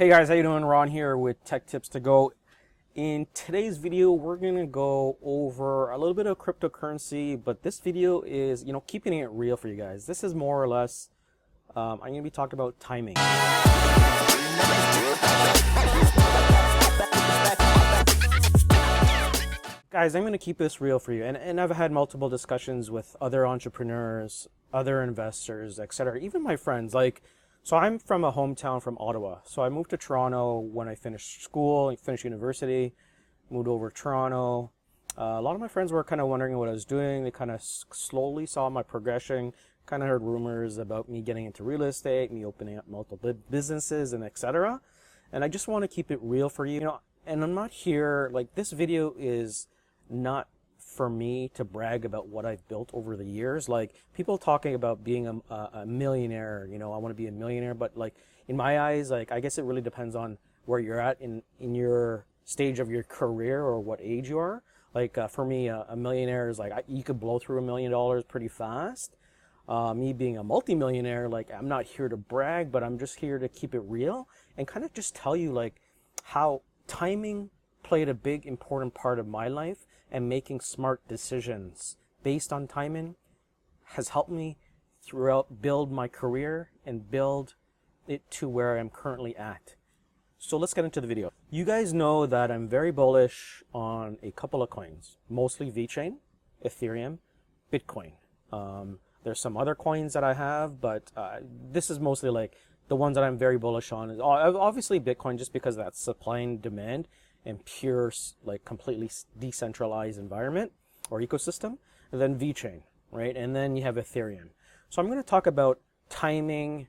Hey guys, how you doing? Ron here with Tech Tips to Go. In today's video, we're gonna go over a little bit of cryptocurrency, but this video is, keeping it real for you guys. This is more or less, I'm gonna be talking about timing. Guys, I'm gonna keep this real for you, and I've had multiple discussions with other entrepreneurs, other investors, etc. Even my friends, so I'm from a hometown from Ottawa. So I moved to Toronto when I finished school, I finished university, moved over to Toronto. A lot of my friends were kind of wondering what I was doing. They kind of slowly saw my progression, kind of heard rumors about me getting into real estate, me opening up multiple businesses and etc. And I just want to keep it real for you, and I'm not here, this video is not for me to brag about what I've built over the years. Like people talking about being a millionaire, I want to be a millionaire, but in my eyes, I guess it really depends on where you're at in your stage of your career or what age you are. For me, a millionaire is you could blow through $1 million pretty fast. Me being a multimillionaire, I'm not here to brag, but I'm just here to keep it real and kind of just tell you how timing played a big important part of my life, and making smart decisions based on timing has helped me throughout build my career and build it to where I'm currently at. So let's get into the video. You guys know that I'm very bullish on a couple of coins, mostly Vechain, Ethereum, Bitcoin. There's some other coins that I have, but this is mostly the ones that I'm very bullish on. Is obviously Bitcoin, just because of that supply and demand and pure, completely decentralized environment or ecosystem. And then Vechain, right? And then you have Ethereum. So I'm going to talk about timing,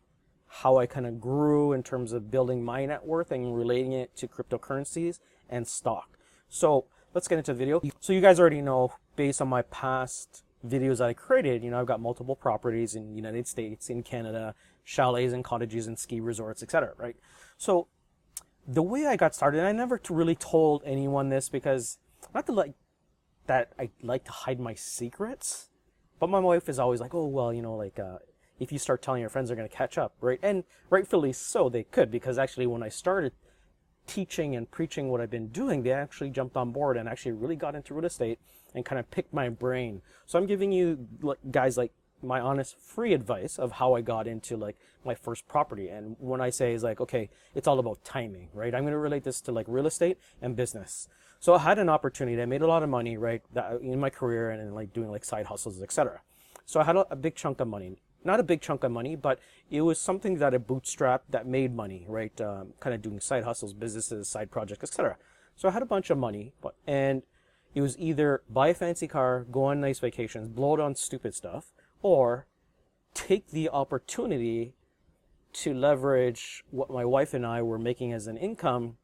how I kind of grew in terms of building my net worth and relating it to cryptocurrencies and stock. So let's get into the video. So you guys already know, based on my past videos that I created, I've got multiple properties in the United States, in Canada, chalets and cottages and ski resorts, etc. Right? So the way I got started, and I never really told anyone this because not that I like to hide my secrets, but my wife is always like, oh, well, if you start telling your friends, they're going to catch up, right? And rightfully so, they could, because actually when I started teaching and preaching what I've been doing, they actually jumped on board and actually really got into real estate and kind of picked my brain. So I'm giving you guys my honest free advice of how I got into my first property. And when I say is okay, it's all about timing, right? I'm going to relate this to real estate and business. So I had an opportunity. I made a lot of money, right, in my career and doing side hustles, etc. So I had a big chunk of money. Not a big chunk of money, but it was something that I bootstrapped that made money, right? Kind of doing side hustles, businesses, side projects, etc. So I had a bunch of money, and it was either buy a fancy car, go on nice vacations, blow it on stupid stuff, or take the opportunity to leverage what my wife and I were making as an income,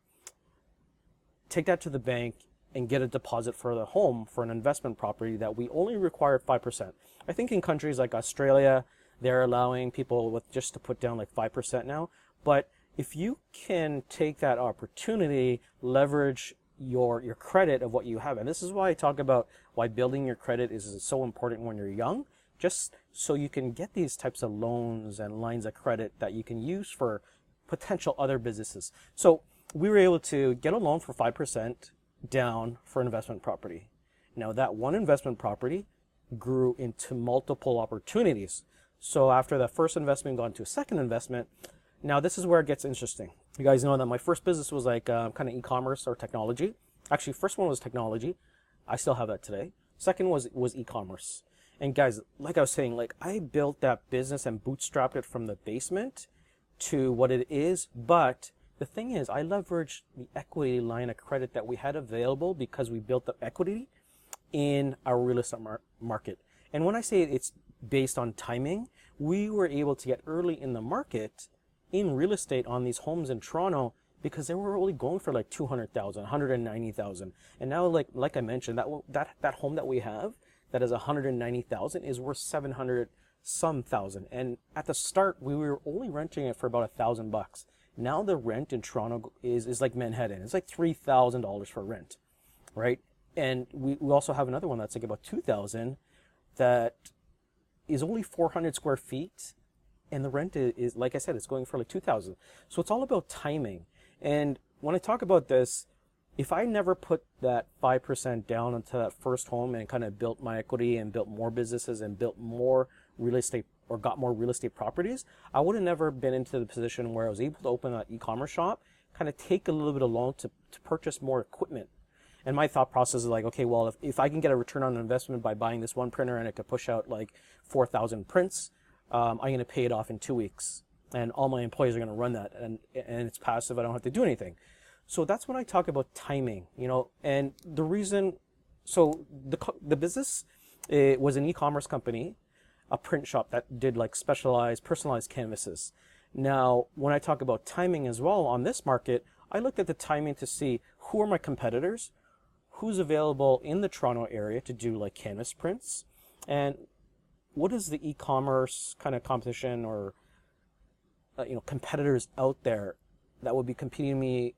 take that to the bank, and get a deposit for the home for an investment property that we only required 5%. I think in countries like Australia, they're allowing people with just to put down 5% now. But if you can take that opportunity, leverage your credit of what you have, and this is why I talk about why building your credit is so important when you're young, just so you can get these types of loans and lines of credit that you can use for potential other businesses. So we were able to get a loan for 5% down for an investment property. Now that one investment property grew into multiple opportunities. So after that first investment got into a second investment, now this is where it gets interesting. You guys know that my first business was kind of e-commerce or technology. Actually, first one was technology. I still have that today. Second was e-commerce. And guys, like I was saying, I built that business and bootstrapped it from the basement to what it is. But the thing is, I leveraged the equity line of credit that we had available because we built the equity in our real estate market. And when I say it's based on timing, we were able to get early in the market in real estate on these homes in Toronto because they were only going for $200,000, $190,000. And now, like I mentioned, that home that we have that is $190,000 is worth $700 some thousand. And at the start, we were only renting it for about $1,000. Now the rent in Toronto is like Manhattan. It's $3,000 for rent, right? And we also have another one that's about $2,000 that is only 400 square feet, and the rent is like I said, it's going for $2,000. So it's all about timing. And when I talk about this, if I never put that 5% down into that first home and kind of built my equity and built more businesses and built more real estate or got more real estate properties, I would have never been into the position where I was able to open an e-commerce shop, kind of take a little bit of loan to purchase more equipment. And my thought process is like, okay, well, if I can get a return on investment by buying this one printer and it could push out like 4,000 prints, I'm going to pay it off in 2 weeks. And all my employees are going to run that. And it's passive. I don't have to do anything. So that's when I talk about timing, and the reason, so the business, it was an e-commerce company, a print shop that did like specialized, personalized canvases. Now, when I talk about timing as well on this market, I looked at the timing to see who are my competitors, who's available in the Toronto area to do like canvas prints, and what is the e-commerce kind of competition or, competitors out there that would be competing me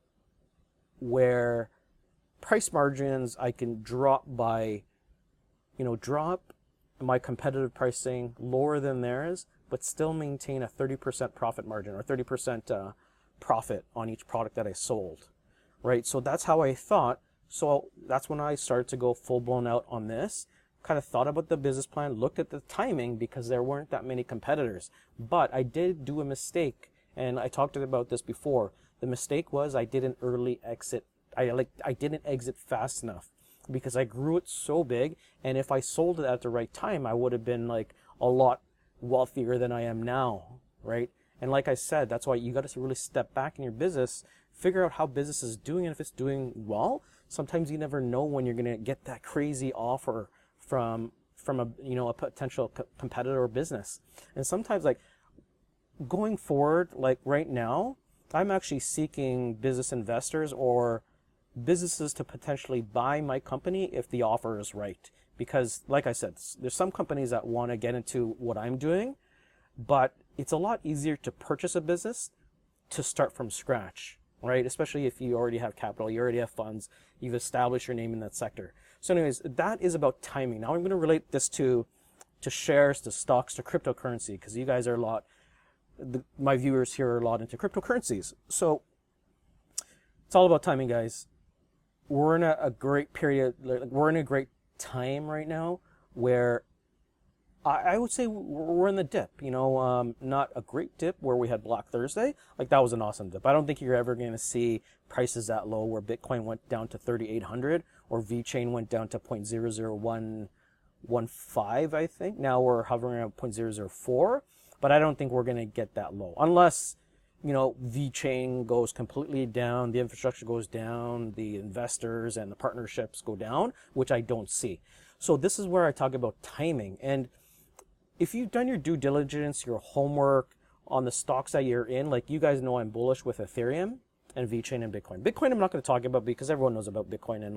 where price margins I can drop by, drop my competitive pricing lower than theirs, but still maintain a 30% profit margin or 30% profit on each product that I sold, right? So that's how I thought. So that's when I started to go full blown out on this, kind of thought about the business plan, looked at the timing because there weren't that many competitors. But I did do a mistake, and I talked about this before. The mistake was I didn't early exit. I didn't exit fast enough because I grew it so big. And if I sold it at the right time, I would have been like a lot wealthier than I am now, right? And like I said, that's why you got to really step back in your business, figure out how business is doing, and if it's doing well. Sometimes you never know when you're gonna get that crazy offer from a potential competitor or business. And sometimes like going forward, like right now, I'm actually seeking business investors or businesses to potentially buy my company if the offer is right. Because like I said, there's some companies that want to get into what I'm doing, but it's a lot easier to purchase a business to start from scratch, right? Especially if you already have capital, you already have funds, you've established your name in that sector. So anyways, that is about timing. Now I'm going to relate this to shares, to stocks, to cryptocurrency, because you guys are my viewers here are a lot into cryptocurrencies. So it's all about timing, guys. We're in a great period. We're in a great time right now where I would say we're in the dip, not a great dip where we had Black Thursday. Like that was an awesome dip. I don't think you're ever going to see prices that low where Bitcoin went down to 3,800 or Vechain went down to 0.00115, I think. Now we're hovering around 0.004. But I don't think we're going to get that low unless, VeChain goes completely down, the infrastructure goes down, the investors and the partnerships go down, which I don't see. So this is where I talk about timing. And if you've done your due diligence, your homework on the stocks that you're in, like you guys know I'm bullish with Ethereum and VeChain and Bitcoin. Bitcoin I'm not going to talk about because everyone knows about Bitcoin and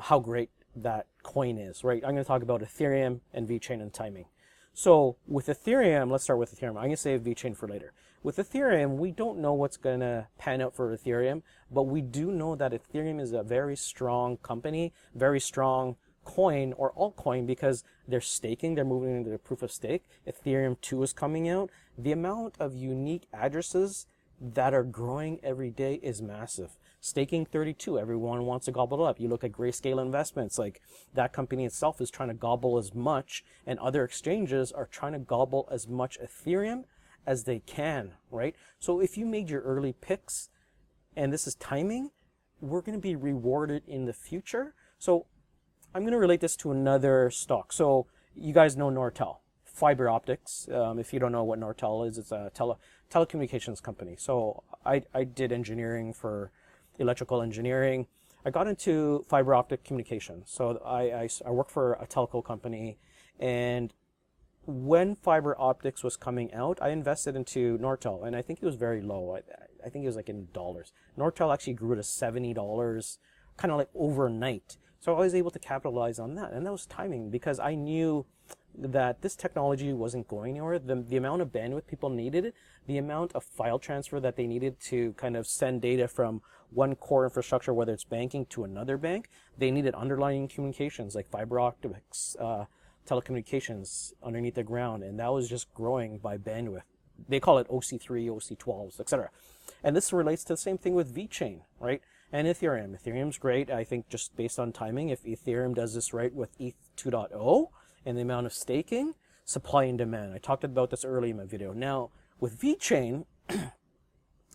how great that coin is, right? I'm going to talk about Ethereum and VeChain and timing. So with Ethereum, let's start with Ethereum. I'm going to save VeChain for later. With Ethereum, we don't know what's going to pan out for Ethereum, but we do know that Ethereum is a very strong company, very strong coin or altcoin because they're staking, they're moving into the proof of stake. Ethereum 2 is coming out. The amount of unique addresses that are growing every day is massive. Staking 32, everyone wants to gobble it up. You look at Grayscale Investments, like that company itself is trying to gobble as much, and other exchanges are trying to gobble as much Ethereum as they can, right? So if you made your early picks, and this is timing, we're going to be rewarded in the future. So I'm going to relate this to another stock. So you guys know Nortel, fiber optics. If you don't know what Nortel is, it's a telecommunications company. So I did engineering for electrical engineering. I got into fiber optic communications. So I work for a telco company, and when fiber optics was coming out, I invested into Nortel, and I think it was very low. I think it was like in dollars. Nortel actually grew to $70, kind of like overnight. So I was able to capitalize on that, and that was timing because I knew that this technology wasn't going anywhere. The amount of bandwidth people needed, the amount of file transfer that they needed to kind of send data from one core infrastructure, whether it's banking, to another bank, they needed underlying communications like fiber optics, telecommunications underneath the ground, and that was just growing by bandwidth. They call it OC3, OC12s, etc. And this relates to the same thing with Vechain, right? And Ethereum. Ethereum's great. I think just based on timing, if Ethereum does this right with ETH 2.0 and the amount of staking, supply and demand. I talked about this early in my video. Now, with Vechain,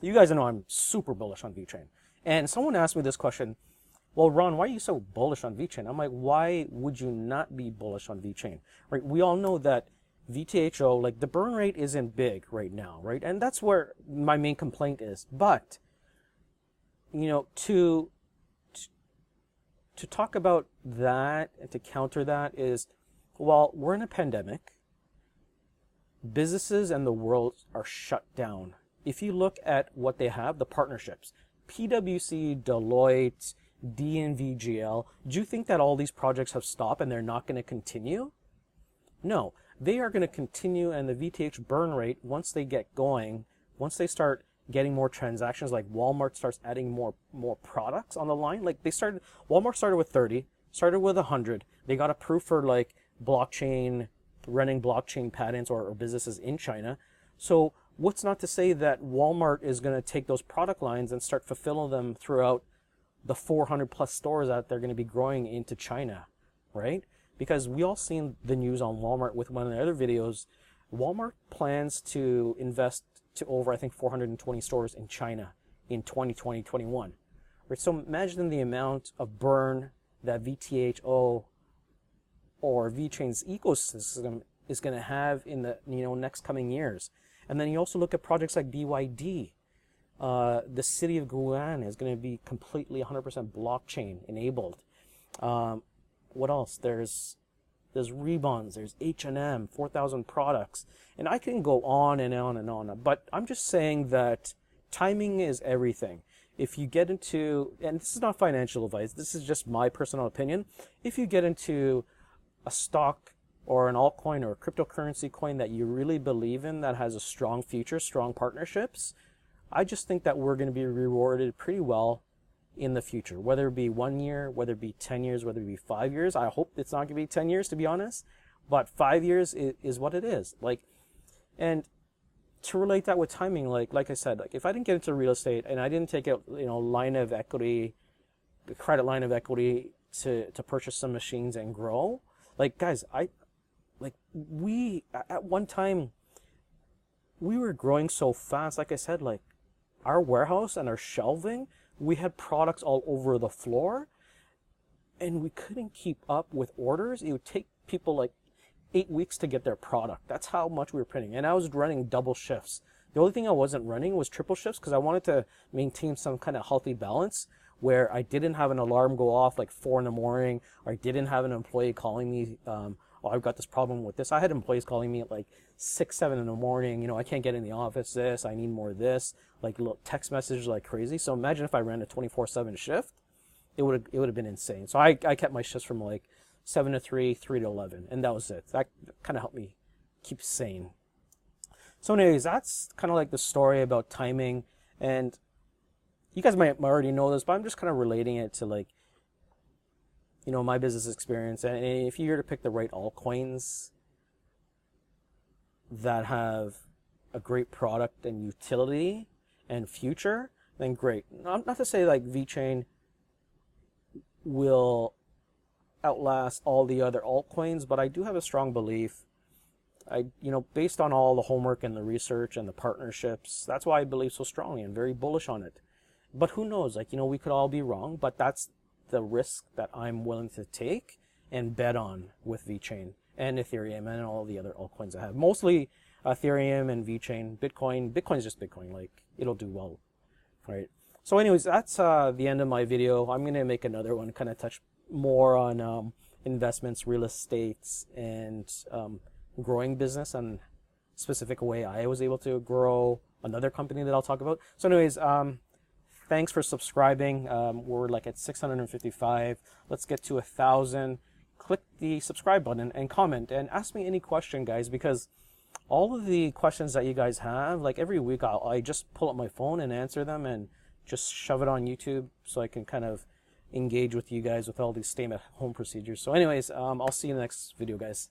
you guys know I'm super bullish on Vechain. And someone asked me this question, well, Ron, why are you so bullish on Vechain? I'm like, why would you not be bullish on Vechain? Right? We all know that VTHO, like the burn rate isn't big right now, right? And that's where my main complaint is. But, you know, to talk about that and to counter that is, well, we're in a pandemic. Businesses and the world are shut down. If you look at what they have, the partnerships, PwC, Deloitte, DNVGL, do you think that all these projects have stopped and they're not going to continue? No, they are going to continue, and the VTH burn rate, once they get going, once they start getting more transactions, like Walmart starts adding more products on the line, like Walmart started with 30, started with 100, they got approved for like running blockchain patents or businesses in China. So what's not to say that Walmart is going to take those product lines and start fulfilling them throughout the 400 plus stores that they're going to be growing into China, right? Because we all seen the news on Walmart with one of the other videos. Walmart plans to invest to over, I think, 420 stores in China in 2020-21. Right? So imagine the amount of burn that VTHO or Vechain's ecosystem is going to have in the next coming years. And then you also look at projects like BYD. The city of Guan is going to be completely 100% blockchain enabled. What else? There's Reebons, there's H&M, 4,000 products, and I can go on and on and on. But I'm just saying that timing is everything. If you get into, and this is not financial advice, this is just my personal opinion. If you get into a stock or an altcoin or a cryptocurrency coin that you really believe in, that has a strong future, strong partnerships, I just think that we're going to be rewarded pretty well in the future, whether it be 1 year, whether it be 10 years, whether it be 5 years. I hope it's not going to be 10 years, to be honest, but 5 years is what it is. Like, and to relate that with timing, like I said, like if I didn't get into real estate and I didn't take a line of equity, the credit line of equity to purchase some machines and grow, like guys, we at one time we were growing so fast. Like I said, like our warehouse and our shelving, we had products all over the floor and we couldn't keep up with orders. It would take people like 8 weeks to get their product. That's how much we were printing. And I was running double shifts. The only thing I wasn't running was triple shifts because I wanted to maintain some kind of healthy balance where I didn't have an alarm go off like 4 in the morning, or I didn't have an employee calling me, oh, I've got this problem with this. I had employees calling me at like 6, 7 in the morning, I can't get in the office, I need more of this, like little text messages like crazy. So imagine if I ran a 24/7 shift, it would have been insane. So I kept my shifts from like 7 to 3, 3 to 11, and that was it. That kind of helped me keep sane. So anyways, that's kind of like the story about timing, and you guys might already know this, but I'm just kind of relating it to like, my business experience. And if you were to pick the right altcoins that have a great product and utility and future, then great. Not to say like Vechain will outlast all the other altcoins, but I do have a strong belief. Based on all the homework and the research and the partnerships, that's why I believe so strongly and very bullish on it. But who knows? Like, we could all be wrong, but that's the risk that I'm willing to take and bet on with Vechain and Ethereum and all the other altcoins I have. Mostly Ethereum and Vechain. Bitcoin's just Bitcoin. Like, it'll do well, right? So anyways, that's the end of my video. I'm going to make another one, kind of touch more on investments, real estate, and growing business, and specific way I was able to grow another company that I'll talk about. So anyways, thanks for subscribing. We're like at 655. Let's get to 1,000. Click the subscribe button and comment and ask me any question, guys, because all of the questions that you guys have, like every week I just pull up my phone and answer them and just shove it on YouTube so I can kind of engage with you guys with all these stay-at-home procedures. So anyways, I'll see you in the next video, guys.